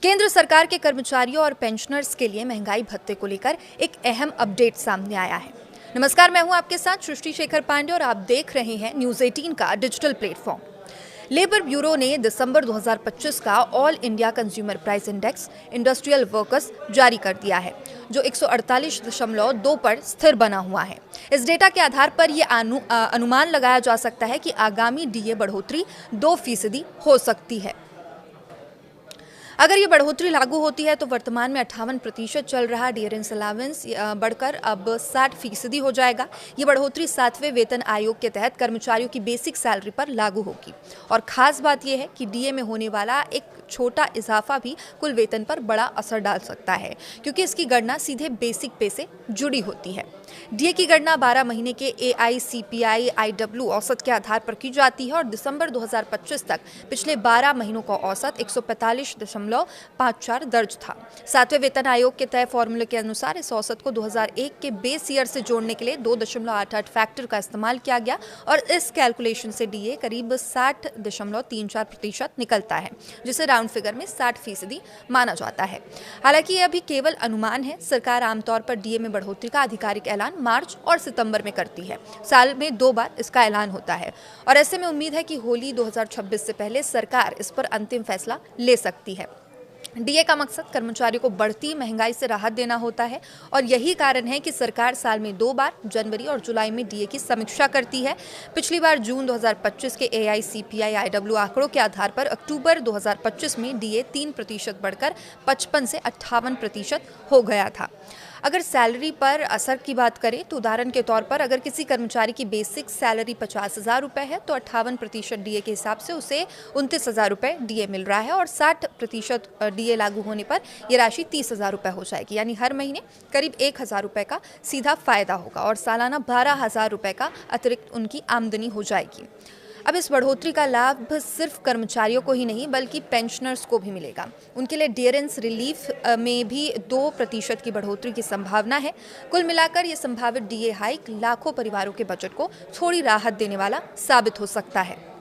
केंद्र सरकार के कर्मचारियों और पेंशनर्स के लिए महंगाई भत्ते को लेकर एक अहम अपडेट सामने आया है। नमस्कार, मैं हूं आपके साथ सृष्टि शेखर पांडे और आप देख रहे हैं न्यूज़ 18 का डिजिटल प्लेटफॉर्म। लेबर ब्यूरो ने दिसंबर 2025 का all India consumer price index industrial workers जारी कर दिया है, जो 148.2 पर स्थिर बना हुआ है। इस डेटा के आधार पर यह अनुमान लगाया जा सकता है कि आगामी डीए बढ़ोतरी 2% हो सकती है। अगर ये बढ़ोतरी लागू होती है तो वर्तमान में 58% चल रहा डियरेंस अलावेंस बढ़कर अब 60% हो जाएगा। ये बढ़ोतरी 7वें वेतन आयोग के तहत कर्मचारियों की बेसिक सैलरी पर लागू होगी और खास बात यह है कि डीए में होने वाला एक छोटा इजाफा भी कुल वेतन पर बड़ा असर डाल सकता है, क्योंकि इसकी गणना सीधे बेसिक पे से जुड़ी होती है। डीए की गणना 12 महीने के AICPI IW औसत के आधार पर की जाती है और दिसंबर 2025 तक पिछले 12 महीनों का औसत 145.54 दर्ज था। 7वें वेतन आयोग के तय फॉर्मूले के अनुसार इस औसत को 2001 के बेस ईयर से जोड़ने के लिए 2.88 फैक्टर का इस्तेमाल किया गया और इस कैलकुलेशन से डीए करीब 60.34% निकलता है, जिसे राउंड फिगर में 60% माना जाता है। हालांकि यह अभी केवल अनुमान है। सरकार आमतौर पर डीए में बढ़ोतरी का आधिकारिक ऐलान मार्च और सितंबर में करती है। साल में 2 बार इसका ऐलान होता है और ऐसे में उम्मीद है कि होली 2026 से पहले सरकार इस पर अंतिम फैसला ले सकती है। डीए का मकसद कर्मचारियों को बढ़ती महंगाई से राहत देना होता है और यही कारण है कि सरकार साल में 2 बार जनवरी और जुलाई में डीए की समीक्षा करती है। पिछली बार जून 2025 के AICPI IW आंकड़ों के आधार पर अक्टूबर 2025 में डीए 3% बढ़कर 55 से 58% हो गया था। अगर सैलरी पर असर की बात करें तो उदाहरण के तौर पर अगर किसी कर्मचारी की बेसिक सैलरी 50,000 रुपये है तो 58% डीए के हिसाब से उसे 29,000 रुपये डीए मिल रहा है और 60% डीए लागू होने पर यह राशि 30,000 रुपये हो जाएगी। यानी हर महीने करीब 1,000 रुपये का सीधा फायदा होगा और सालाना 12,000 रुपये का अतिरिक्त उनकी आमदनी हो जाएगी। अब इस बढ़ोतरी का लाभ सिर्फ कर्मचारियों को ही नहीं बल्कि पेंशनर्स को भी मिलेगा। उनके लिए डियरेंस रिलीफ में भी 2% की बढ़ोतरी की संभावना है। कुल मिलाकर ये संभावित डीए हाइक लाखों परिवारों के बजट को थोड़ी राहत देने वाला साबित हो सकता है।